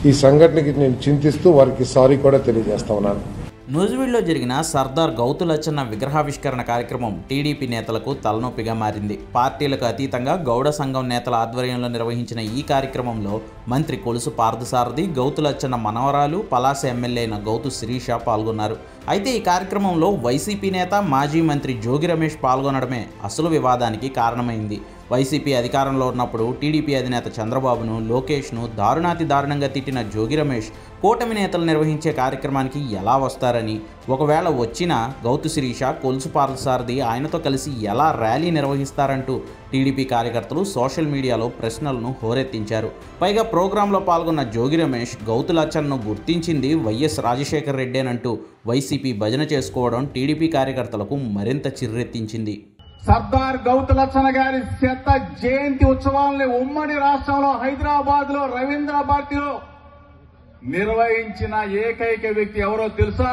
ఈ సంఘటనకి నేను చింతిస్తూ వారికి సారీ కూడా తెలియజేస్తా ఉన్నాను. నూజివీడులో జరిగిన సర్దార్ గౌతు లచ్చన్న విగ్రహావిష్కరణ కార్యక్రమం టీడీపీ నేతలకు తలనొప్పిగా మారింది. పార్టీలకు అతీతంగా గౌడ సంఘం నేతల ఆధ్వర్యంలో నిర్వహించిన ఈ కార్యక్రమంలో మంత్రి కొలుసు పార్థసారథి, గౌతు లచ్చన్న మనవరాలు, పలాస ఎమ్మెల్యే అయిన గౌతు శిరీష పాల్గొన్నారు. అయితే ఈ కార్యక్రమంలో వైసీపీ నేత, మాజీ మంత్రి జోగి రమేష్ పాల్గొనడమే అసలు వివాదానికి కారణమైంది. వైసీపీ అధికారంలో ఉన్నప్పుడు టీడీపీ అధినేత చంద్రబాబును, లోకేష్ను దారుణాతి దారుణంగా తిట్టిన జోగి రమేష్ కూటమి నేతలు నిర్వహించే కార్యక్రమానికి ఎలా వస్తారని, ఒకవేళ వచ్చినా గౌతు శిరీష, కొలుసు పార్థసారథి ఆయనతో కలిసి ఎలా ర్యాలీ నిర్వహిస్తారంటూ టీడీపీ కార్యకర్తలు సోషల్ మీడియాలో ప్రశ్నలను హోరెత్తించారు. పైగా ప్రోగ్రాంలో పాల్గొన్న జోగి రమేష్ గౌతు లచ్చన్ను గుర్తించింది వైఎస్ రాజశేఖర్ రెడ్డేనంటూ వైసీపీ భజన చేసుకోవడం టీడీపీ కార్యకర్తలకు మరింత చిర్రెత్తించింది. సర్దార్ గౌతు లచ్చన్న గారి శత జయంతి ఉత్సవాలని ఉమ్మడి రాష్ట్రంలో హైదరాబాద్ లో రవీంద్ర భారతిలో నిర్వహించిన ఏకైక వ్యక్తి ఎవరో తెలుసా?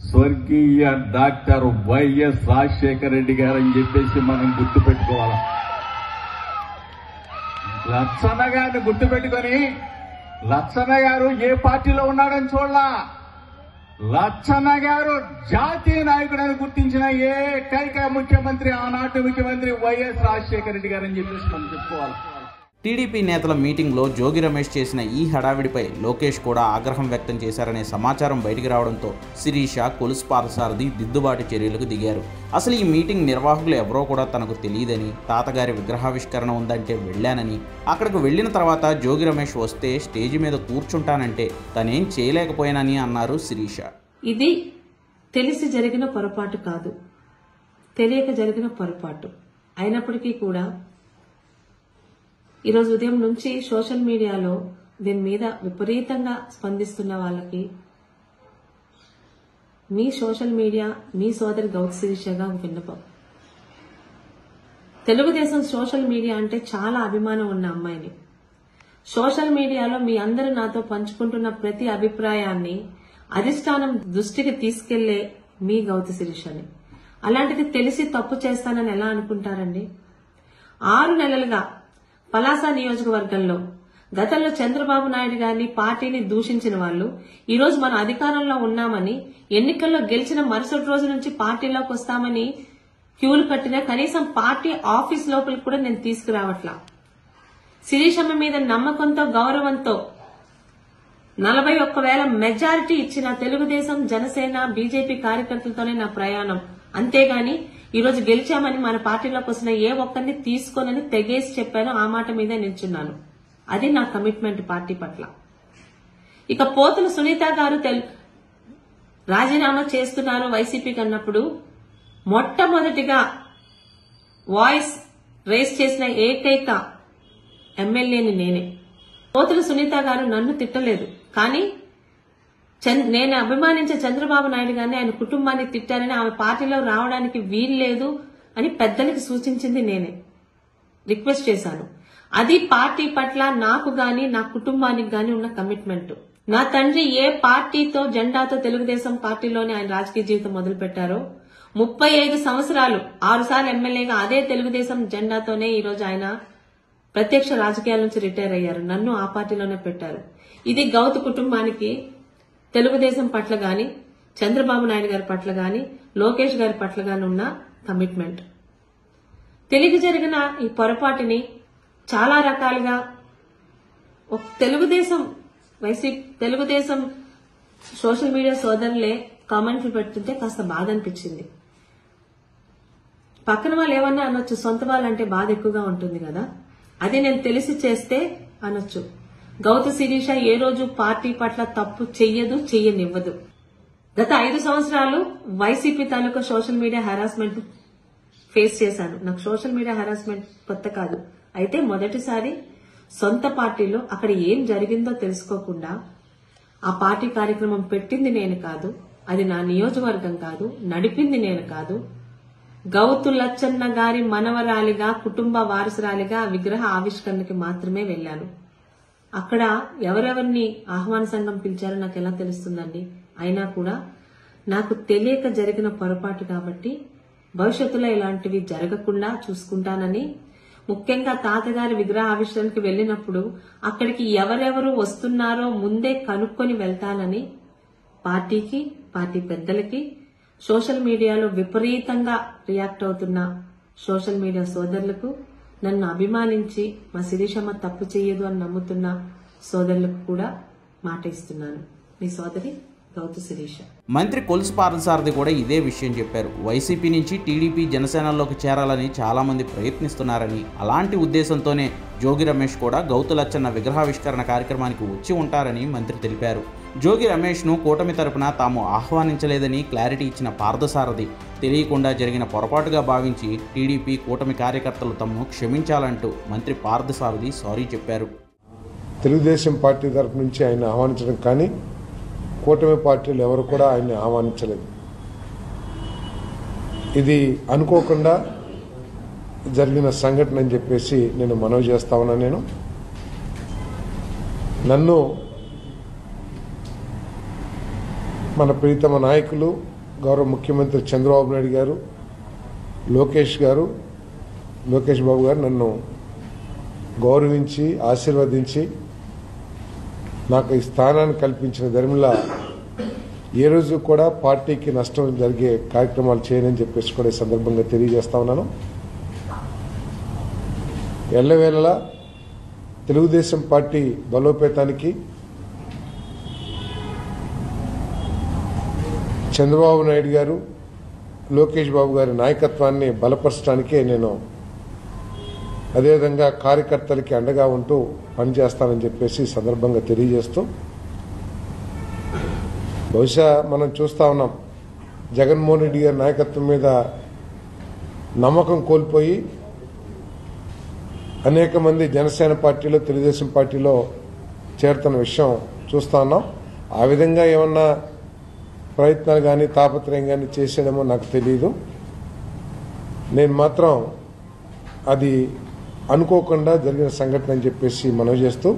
స్వర్గీయ డాక్టర్ వైఎస్ రాజశేఖర రెడ్డి గారు అని చెప్పేసి మనం గుర్తుపెట్టుకోవాలి. లచ్చన్న గారిని గుర్తుపెట్టుకొని లచ్చన్న గారు ఏ పార్టీలో ఉన్నాడని చూడలా, లచ్చన్న గారు జాతీయ నాయకుడని గుర్తించిన ఏకైక ముఖ్యమంత్రి ఆనాటి ముఖ్యమంత్రి వైఎస్ రాజశేఖర రెడ్డి గారు అని చెప్పేసి మనం చెప్పుకోవాలి. టీడీపీ నేతల మీటింగ్లో జోగి రమేష్ చేసిన ఈ హడావిడిపై లోకేష్ కూడా ఆగ్రహం వ్యక్తం చేశారనే సమాచారం బయటికి రావడంతో శిరీష, కొలుసు పార్థసారథి దిద్దుబాటు చర్యలకు దిగారు. అసలు ఈ మీటింగ్ నిర్వాహకులు ఎవరో కూడా తనకు తెలియదని, తాతగారి విగ్రహావిష్కరణ ఉందంటే వెళ్ళానని, అక్కడికి వెళ్ళిన తర్వాత జోగి రమేష్ వస్తే స్టేజ్ మీద కూర్చుంటానంటే తనేం చేయలేకపోయానని అన్నారు శిరీష. ఇది తెలిసి జరిగిన పొరపాటు కాదు, తెలియక జరిగిన పొరపాటు అయినప్పటికీ కూడా ఈరోజు ఉదయం నుంచి సోషల్ మీడియాలో దీని మీద విపరీతంగా స్పందిస్తున్న వాళ్ళకి మీ సోషల్ మీడియా, మీ సోదరి గౌతు శిరీషగా విన్నపం. తెలుగుదేశం సోషల్ మీడియా అంటే చాలా అభిమానం ఉన్న అమ్మాయిని. సోషల్ మీడియాలో మీ అందరూ నాతో పంచుకుంటున్న ప్రతి అభిప్రాయాన్ని అధిష్టానం దృష్టికి తీసుకెళ్లే మీ గౌతు శిరీషని. అలాంటిది తెలిసి తప్పు చేస్తానని ఎలా అనుకుంటారండి? 6 నెలలుగా పలాస నియోజకవర్గంలో గతంలో చంద్రబాబు నాయుడు గారిని, పార్టీని దూషించిన వాళ్ళు ఈరోజు మన అధికారంలో ఉన్నామని, ఎన్నికల్లో గెలిచిన మరుసటి రోజు నుంచి పార్టీలోకి వస్తామని క్యూలు కట్టినా కనీసం పార్టీ ఆఫీస్ లోపలికి కూడా నేను తీసుకురావట్లా. శిరీషమ్మ మీద నమ్మకంతో, గౌరవంతో 41,000 మెజారిటీ ఇచ్చిన తెలుగుదేశం, జనసేన, బీజేపీ కార్యకర్తలతోనే నా ప్రయాణం. అంతేగాని ఈరోజు గెలిచామని మన పార్టీలోకి వస్తున్న ఏ ఒక్కరిని తీసుకోనని తెగేసి చెప్పాను. ఆ మాట మీద నిల్చున్నాను. అది నా కమిట్మెంట్ పార్టీ పట్ల. ఇక పోతుల సునీత గారు రాజీనామా చేస్తున్నారు వైసీపీకి అన్నప్పుడు మొట్టమొదటిగా వాయిస్ రేస్ చేసిన ఏకైక ఎమ్మెల్యేని నేనే. పోతుల సునీత గారు నన్ను తిట్టలేదు, కానీ నేను అభిమానించే చంద్రబాబు నాయుడు గారిని, ఆయన కుటుంబాన్ని తిట్టారని, ఆమె పార్టీలో రావడానికి వీల్లేదు అని పెద్దలకి సూచించింది నేనే. రిక్వెస్ట్ చేశాను. అది పార్టీ పట్ల నాకు గాని, నా కుటుంబానికి గాని ఉన్న కమిట్మెంట్. నా తండ్రి ఏ పార్టీతో, జెండాతో తెలుగుదేశం పార్టీలోనే ఆయన రాజకీయ జీవితం మొదలు పెట్టారో 35 సంవత్సరాలు 6 సార్లు ఎమ్మెల్యేగా అదే తెలుగుదేశం జెండాతోనే ఈరోజు ఆయన ప్రత్యక్ష రాజకీయాల నుంచి రిటైర్ అయ్యారు. నన్ను ఆ పార్టీలోనే పెట్టారు. ఇది గౌతు కుటుంబానికి తెలుగుదేశం పట్ల గాని, చంద్రబాబు నాయుడు గారి పట్ల గాని, లోకేష్ గారి పట్ల గాని ఉన్న కమిట్మెంట్. తెలియక జరిగిన ఈ పొరపాటుని చాలా రకాలుగా తెలుగుదేశం సోషల్ మీడియా సోదరులే కామెంట్లు పెడుతుంటే కాస్త బాధ అనిపించింది. పక్కన వాళ్ళు ఏమన్నా అనొచ్చు, సొంత వాళ్ళంటే బాధ ఎక్కువగా ఉంటుంది కదా, అది నేను తెలిసి చేస్తే అనొచ్చు. గౌతు శిరీష ఏ రోజు పార్టీ పట్ల తప్పు చెయ్యదు, చెయ్యనివ్వదు. గత 5 సంవత్సరాలు వైసీపీ తాలూకా సోషల్ మీడియా హెరాస్మెంట్ ఫేస్ చేశాను. నాకు సోషల్ మీడియా హెరాస్మెంట్ కొత్త కాదు. అయితే మొదటిసారి సొంత పార్టీలో అక్కడ ఏం జరిగిందో తెలుసుకోకుండా ఆ పార్టీ కార్యక్రమం పెట్టింది నేను కాదు, అది నా నియోజకవర్గం కాదు, నడిపింది నేను కాదు. గౌతు లచ్చన్న గారి మనవరాలిగా, కుటుంబ వారసురాలిగా విగ్రహ ఆవిష్కరణకి మాత్రమే వెళ్లాను. అక్కడ ఎవరెవరిని ఆహ్వాన సంఘం పిలిచారో నాకు ఎలా తెలుస్తుందండి? అయినా కూడా నాకు తెలియక జరిగిన పొరపాటు కాబట్టి భవిష్యత్తులో ఇలాంటివి జరగకుండా చూసుకుంటానని ముఖ్యంగా తాతగారి విగ్రహావిష్కరణకి వెళ్ళినప్పుడు అక్కడికి ఎవరెవరు వస్తున్నారో ముందే కనుక్కొని వెళ్తానని పార్టీకి, పార్టీ పెద్దలకి, సోషల్ మీడియాలో విపరీతంగా రియాక్ట్ అవుతున్న సోషల్ మీడియా సోదరులకు, నన్ను అభిమానించి మా శిరీషమ్మ తప్పు చేయదు అని నమ్ముతున్న సోదరులకు కూడా మాట ఇస్తున్నాను. మీ సోదరి గౌతు శిరీష. మంత్రి కొలుసు పార్థసారథి కూడా ఇదే విషయం చెప్పారు. వైసీపీ నుంచి టీడీపీ, జనసేనలోకి చేరాలని చాలామంది ప్రయత్నిస్తున్నారని, అలాంటి ఉద్దేశంతోనే జోగి రమేష్ కూడా గౌతు లచ్చన్న విగ్రహావిష్కరణ కార్యక్రమానికి వచ్చి ఉంటారని మంత్రి తెలిపారు. జోగి రమేష్ను కూటమి తరపున తాము ఆహ్వానించలేదని క్లారిటీ ఇచ్చిన పార్థసారథి, తెలియకుండా జరిగిన పొరపాటుగా భావించి టీడీపీ, కూటమి కార్యకర్తలు తమను క్షమించాలంటూ మంత్రి పార్థసారథి సారీ చెప్పారు. తెలుగుదేశం పార్టీ తరపు నుంచి ఆయన ఆహ్వానించడం కానీ కూటమి పార్టీలు ఎవరు కూడా ఆయన్ని ఆహ్వానించలేదు. ఇది అనుకోకుండా జరిగిన సంఘటన అని చెప్పేసి నేను మనవి చేస్తా ఉన్నా. నన్ను మన ప్రీతమ నాయకులు గౌరవ ముఖ్యమంత్రి చంద్రబాబు నాయుడు గారు, లోకేష్ బాబు గారు నన్ను గౌరవించి ఆశీర్వదించి నాకు ఈ స్థానాన్ని కల్పించిన ధర్మిలా ఏ రోజు కూడా పార్టీకి నష్టం జరిగే కార్యక్రమాలు చేయనని చెప్పేసి కూడా ఈ సందర్భంగా తెలియజేస్తా ఉన్నాను. ఎల్లవేళలా తెలుగుదేశం పార్టీ బలోపేతానికి, చంద్రబాబు నాయుడు గారు, లోకేష్ బాబు గారి నాయకత్వాన్ని బలపరచడానికే నేను అదేవిధంగా కార్యకర్తలకి అండగా ఉంటూ పనిచేస్తానని చెప్పేసి సందర్భంగా తెలియజేస్తూ, బహుశా మనం చూస్తా ఉన్నాం జగన్మోహన్ రెడ్డి గారి నాయకత్వం మీద నమ్మకం కోల్పోయి అనేక మంది జనసేన పార్టీలో, తెలుగుదేశం పార్టీలో చేరుతున్న విషయం చూస్తా ఉన్నాం. ఆ విధంగా ఏమన్నా ప్రయత్నాలు కానీ తాపత్రయం కానీ చేసేదేమో నాకు తెలియదు. నేను మాత్రం అది అనుకోకుండా జరిగిన సంఘటన అని చెప్పేసి మనవి చేస్తూ,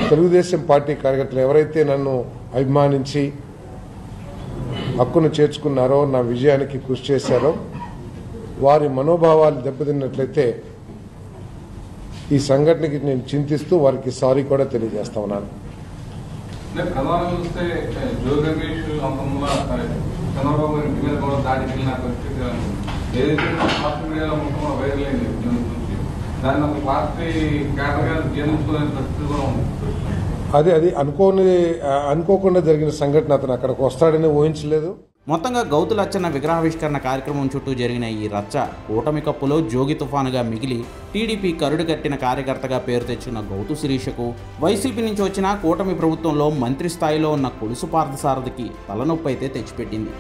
తెలుగుదేశం పార్టీ కార్యకర్తలు ఎవరైతే నన్ను అభిమానించి హక్కును చేర్చుకున్నారో, నా విజయానికి కృషి చేశారో, వారి మనోభావాలు దెబ్బతిన్నట్లయితే ఈ సంఘటనకి నేను చింతిస్తూ వారికి సారీ కూడా తెలియజేస్తా ఉన్నాను. ప్రధానంగా చూస్తే జోగి రమేష్ చంద్రబాబు గారి ఇంటి మీద కూడా దాడికి వెళ్ళిన పరిస్థితి ఏదైతే సోషల్ మీడియాలో మొత్తం వైరల్ అయింది. దాన్ని ఒక పార్టీ కేడర్ గారు జీర్ణించుకోలేని పరిస్థితి కూడా ఉంది. అది అనుకోకుండా జరిగిన సంఘటన. అతను అక్కడికి వస్తాడని ఊహించలేదు. మొత్తంగా గౌతు లచ్చన్న విగ్రహావిష్కరణ కార్యక్రమం చుట్టూ జరిగిన ఈ రచ్చ కూటమి కప్పులో జోగి తుఫానుగా మిగిలి టీడీపీ కరుడు కట్టిన కార్యకర్తగా పేరు తెచ్చున్న గౌతు శిరీషకు, వైసీపీ నుంచి వచ్చిన కూటమి ప్రభుత్వంలో మంత్రి స్థాయిలో ఉన్న కొలుసు పార్థసారథికి తలనొప్పి అయితే తెచ్చిపెట్టింది.